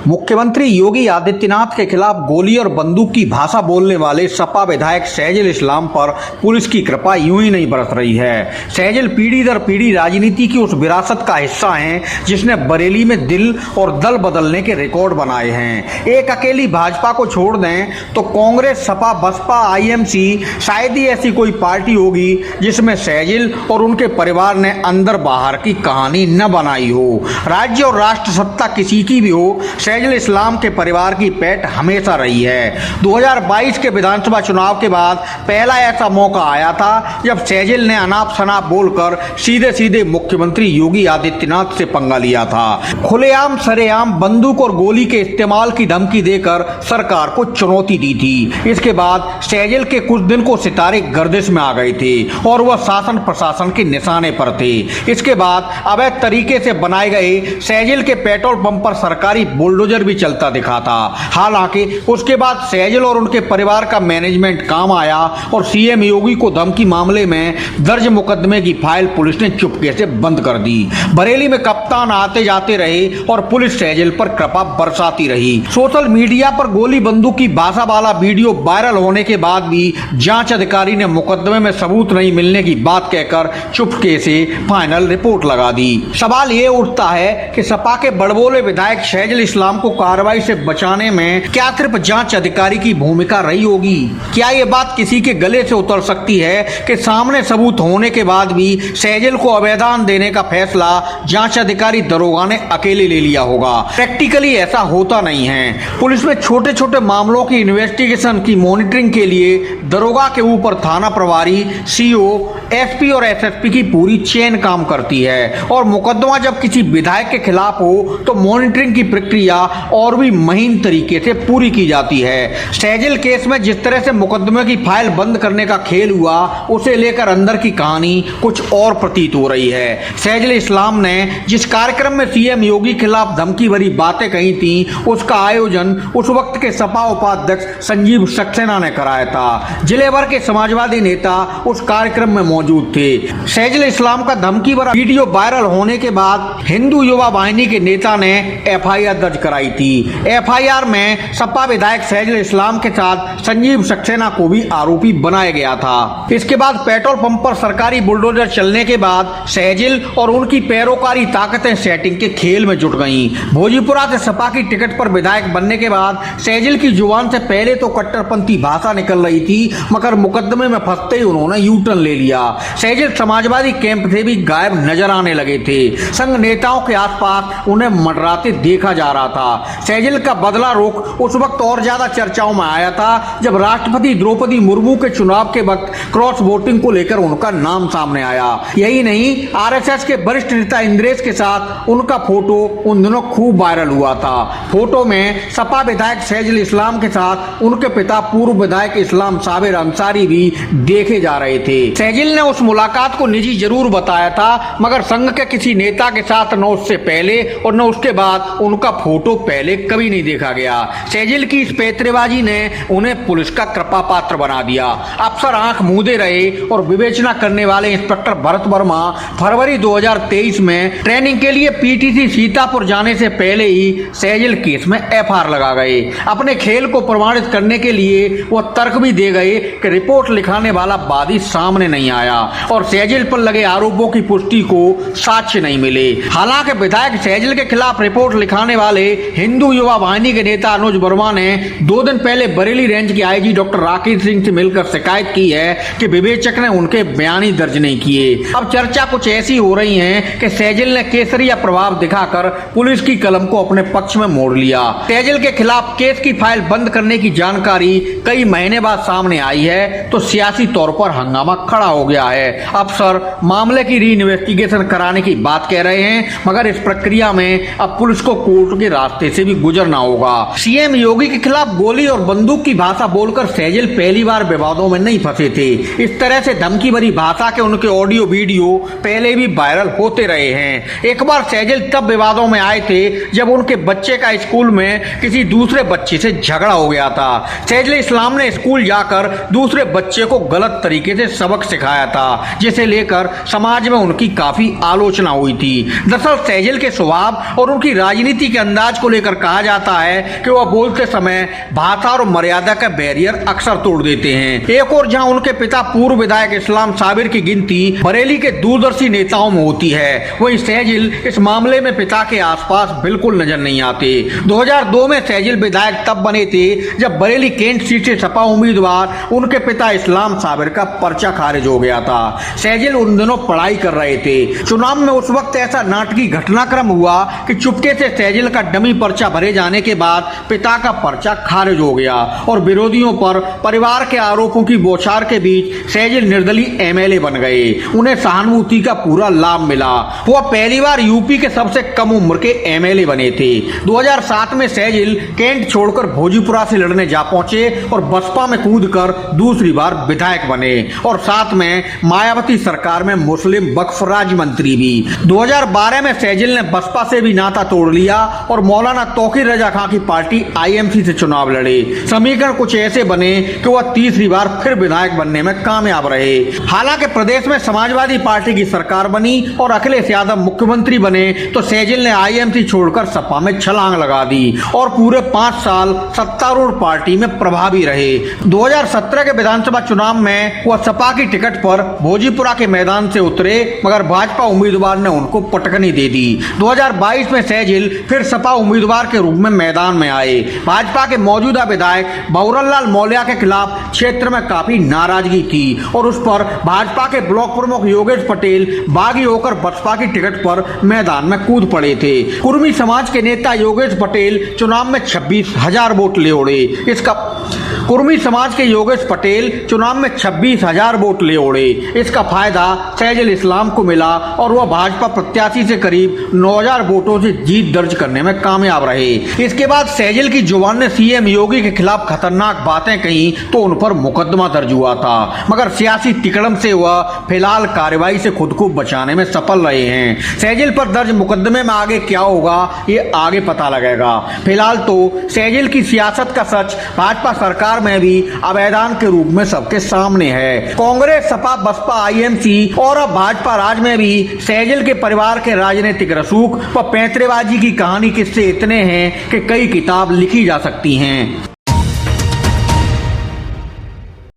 मुख्यमंत्री योगी आदित्यनाथ के खिलाफ गोली और बंदूक की भाषा बोलने वाले सपा विधायक शहजुल इस्लाम पर पुलिस की कृपा यूं ही नहीं बरस रही है। शहजुल पीढ़ी दर पीढ़ी राजनीति की उस विरासत का हिस्सा हैं जिसने बरेली में दिल और दल बदलने के रिकॉर्ड बनाए हैं। एक अकेली भाजपा को छोड़ दें तो कांग्रेस, सपा, बसपा, आईएमसी शायद ही ऐसी कोई पार्टी होगी जिसमें शहजुल और उनके परिवार ने अंदर बाहर की कहानी न बनाई हो। राज्य और राष्ट्र सत्ता किसी की भी हो, शहजुल इस्लाम के परिवार की पैठ हमेशा रही है। 2022 के विधानसभा चुनाव के बाद पहला ऐसा मौका आया था जब शहजुल ने अनाप शनाप बोलकर सीधे सीधे मुख्यमंत्री योगी आदित्यनाथ से पंगा लिया था। खुलेआम सरेआम बंदूक और गोली के इस्तेमाल की धमकी देकर सरकार को चुनौती दी थी। इसके बाद शहजुल के कुछ दिन को सितारे गर्दिश में आ गए थे और वह शासन प्रशासन के निशाने पर थे। इसके बाद अवैध तरीके से बनाए गए शहजुल के पेट्रोल पंप पर सरकारी बुलडोजर भी चलता दिखा था। हालांकि उसके बाद शहजुल और उनके परिवार का मैनेजमेंट काम आया और सीएम योगी को धमकी मामले में दर्ज मुकदमे की फाइल पुलिस ने चुपके से बंद कर दी। बरेली में कप्तान आते जाते रहे और पुलिस शहजुल पर कृपा बरसाती रही। सोशल मीडिया पर गोली बंदूक की भाषा वाला वीडियो वायरल होने के बाद भी जांच अधिकारी ने मुकदमे में सबूत नहीं मिलने की बात कहकर चुपके से फाइनल रिपोर्ट लगा दी। सवाल ये उठता है कि सपा के बड़बोले विधायक शहजुल इस्लाम को कार्रवाई से बचाने में क्या सिर्फ जांच अधिकारी की भूमिका रही होगी? क्या ये बात किसी के गले से उतर सकती है कि सामने सबूत होने के बाद भी शहजुल को अवैधान देने का फैसला जांच अधिकारी दरोगा ने अकेले ले लिया होगा? प्रैक्टिकली ऐसा होता नहीं है। पुलिस में छोटे छोटे मामलों की इन्वेस्टिगेशन की मॉनिटरिंग के लिए दरोगा के ऊपर थाना प्रभारी, सीओ, एसपी और एसएसपी की पूरी चेन काम करती है और मुकदमा जब किसी विधायक के खिलाफ हो तो मॉनिटरिंग की प्रक्रिया और भी महीन तरीके से पूरी की जाती है। शहजुल केस में जिस तरह से मुकदमे की फाइल बंद करने का खेल हुआ, उसे लेकर अंदर की कहानी कुछ और प्रतीत हो रही है। शहजुल इस्लाम ने जिस कार्यक्रम में सीएम योगी के खिलाफ धमकी भरी बातें कही थी, उसका आयोजन उस वक्त के सपा उपाध्यक्ष संजीव सक्सेना ने कराया था। जिले भर के समाजवादी नेता उस कार्यक्रम में मौजूद थे। शहजुल इस्लाम का धमकी भरा वीडियो वायरल होने के बाद हिंदू युवा वाहिनी के नेता ने एफआईआर दर्ज कराई थी। एफआईआर में सपा विधायक शहजुल इस्लाम के साथ संजीव सक्सेना को भी आरोपी बनाया गया था। इसके बाद पेट्रोल पंप पर सरकारी बुलडोजर चलने के बाद शहजुल और उनकी पैरोकारी ताकतें सेटिंग के खेल में जुट गईं। भोजीपुरा से सपा की टिकट पर विधायक बनने के बाद शहजुल की जुबान से पहले तो कट्टरपंथी भाषा निकल रही थी, मगर मुकदमे में फंसते ही उन्होंने यू टर्न ले लिया। शहजुल समाजवादी कैंप से भी गायब नजर आने लगे थे। संघ नेताओं के आसपास उन्हें मंडराते देखा जा रहा था। शहजुल का बदला रुख उस वक्त और ज्यादा चर्चाओं में आया था जब राष्ट्रपति द्रौपदी मुर्मू के चुनाव के वक्त क्रॉस वोटिंग को लेकर उनका नाम सामने आया। यही नहीं, आरएसएस के वरिष्ठ नेता इंद्रेश के साथ उनका फोटो उन दिनों खूब वायरल हुआ था। फोटो में सपा विधायक शहजुल इस्लाम के साथ उनके पिता पूर्व विधायक इस्लाम साबिर अंसारी भी देखे जा रहे थे। शहजुल ने उस मुलाकात को निजी जरूर बताया था, मगर संघ के किसी नेता के साथ न उससे पहले और न उसके बाद उनका फोटो पहले कभी नहीं देखा गया। शहजुल की इस पैतरेबाजी ने उन्हें पुलिस का कृपा पात्र बना दिया। अफसर आंख मूंदे रहे और विवेचना करने वाले इंस्पेक्टर भरत वर्मा फरवरी 2023 में ट्रेनिंग के लिए पीटीसी सीतापुर जाने से पहले ही शहजुल केस में एफआईआर लगा गए। अपने खेल को प्रमाणित करने के लिए वो तर्क भी दे गए कि रिपोर्ट लिखाने वाला वादी सामने नहीं आया और शहजुल पर लगे आरोपों की पुष्टि को साक्ष्य नहीं मिले। हालांकि विधायक शहजुल के खिलाफ रिपोर्ट लिखाने वाले हिंदू युवा वाहिनी के नेता अनुज वर्मा ने 2 दिन पहले बरेली रेंज के आईजी डॉक्टर राकेश सिंह से मिलकर शिकायत की है कि विवेचक ने उनके बयान ही दर्ज नहीं किए। अब चर्चा कुछ ऐसी हो रही है कि शहजुल ने केसरिया प्रभाव दिखाकर पुलिस की कलम को अपने पक्ष में मोड़ लिया। शहजुल के खिलाफ केस की फाइल बंद करने की जानकारी कई महीने बाद सामने आई है तो सियासी तौर पर हंगामा खड़ा हो गया है। अफसर मामले की री इन्वेस्टिगेशन कराने की बात कह रहे हैं, मगर इस प्रक्रिया में अब पुलिस को कोर्ट के रास्ते से भी गुजरना होगा। सीएम योगी के खिलाफ गोली और बंदूक की भाषा बोलकर शहजुल पहली बार विवादों में नहीं फंसे थे। इस तरह से धमकी भरी भाषा के उनके ऑडियो वीडियो पहले भी वायरल होते रहे हैं। एक बार शहजुल तब विवादों में आए थे जब उनके बच्चे का स्कूल में किसी दूसरे बच्चे से झगड़ा हो गया था। शहजुल इस्लाम ने स्कूल जाकर दूसरे बच्चे को गलत तरीके से सबक सिखाया था, जिसे लेकर समाज में उनकी काफी आलोचना हुई थी। दरअसल शहजुल के स्वभाव और उनकी राजनीति के अंदाज समाज को लेकर कहा जाता है कि वह बोलते समय भाषा और मर्यादा का बैरियर अक्सर तोड़ देते हैं। एक और जहां उनके पिता पूर्व विधायक इस्लाम साबिर की गिनती बरेली के दूरदर्शी नेताओं में होती है, वहीं सैजिल इस मामले में पिता के आसपास बिल्कुल नजर नहीं आते। 2002 में सैजिल विधायक तब बने थे जब बरेली कैंट सीट से सपा उम्मीदवार उनके पिता इस्लाम साबिर का पर्चा खारिज हो गया था। सैजिल उन दिनों पढ़ाई कर रहे थे। चुनाव में उस वक्त ऐसा नाटकीय घटनाक्रम हुआ कि चुपके से सैजिल का डमी पर्चा भरे जाने के बाद पिता का पर्चा खारिज हो गया और विरोधियों पर परिवार के आरोपों की बौछार के बीच सैजिल निर्दलीय एमएलए बन गए। उन्हें सहानुभूति का पूरा लाभ मिला। वह पहली बार यूपी के सबसे कम उम्र के एमएलए बने थे। 2007 में सैजिल कैंट छोड़कर भोजपुरा से लड़ने जा पहुंचे और बसपा में कूदकर दूसरी बार विधायक बने और साथ में मायावती सरकार में मुस्लिम वक्फ राज्य मंत्री भी। 2012 में सैजिल ने बसपा से भी नाता तोड़ लिया और मौलाना तौकीर रजा खां की पार्टी आईएमसी से चुनाव लड़े। समीकरण कुछ ऐसे बने कि वह तीसरी बार फिर विधायक बनने में कामयाब रहे। हालांकि प्रदेश में समाजवादी पार्टी की सरकार बनी और अखिलेश यादव मुख्यमंत्री बने तो सैजिल ने आईएमसी छोड़कर सपा में छलांग लगा दी और पूरे 5 साल सत्तारूढ़ पार्टी में प्रभावी रहे। 2017 के विधानसभा चुनाव में वह सपा की टिकट पर भोजपुरा के मैदान से उतरे, मगर भाजपा उम्मीदवार ने उनको पटकनी दे दी। 2022 में सैजिल फिर सपा उम्मीदवार के रूप में मैदान में आए। भाजपा के मौजूदा विधायक भंवरलाल मौर्य के खिलाफ क्षेत्र में काफी नाराजगी थी और उस पर भाजपा के ब्लॉक प्रमुख योगेश पटेल बागी होकर बसपा की टिकट पर मैदान में कूद पड़े थे। कुर्मी समाज के नेता योगेश पटेल चुनाव में 26,000 वोट ले उड़े। कुर्मी समाज के योगेश पटेल चुनाव में 26,000 वोट ले उड़े। इसका फायदा सैजिल इस्लाम को मिला और वह भाजपा प्रत्याशी से करीब 9,000 वोटों से जीत दर्ज करने में कामयाब रहे। इसके बाद सैजिल की जुबान ने सीएम योगी के खिलाफ खतरनाक बातें कही तो उन पर मुकदमा दर्ज हुआ था, मगर सियासी तिकड़म से वह फिलहाल कार्रवाई से खुद को बचाने में सफल रहे हैं। सैजिल पर दर्ज मुकदमे में आगे क्या होगा ये आगे पता लगेगा। फिलहाल तो सैजिल की सियासत का सच भाजपा सरकार में भी अवैधान के रूप में सबके सामने है। कांग्रेस, सपा, बसपा, आईएमसी और अब भाजपा राज में भी सैजिल के परिवार के राजनीतिक रसूख व पैंतरेबाजी की कहानी किस्से इतने हैं कि कई किताब लिखी जा सकती हैं।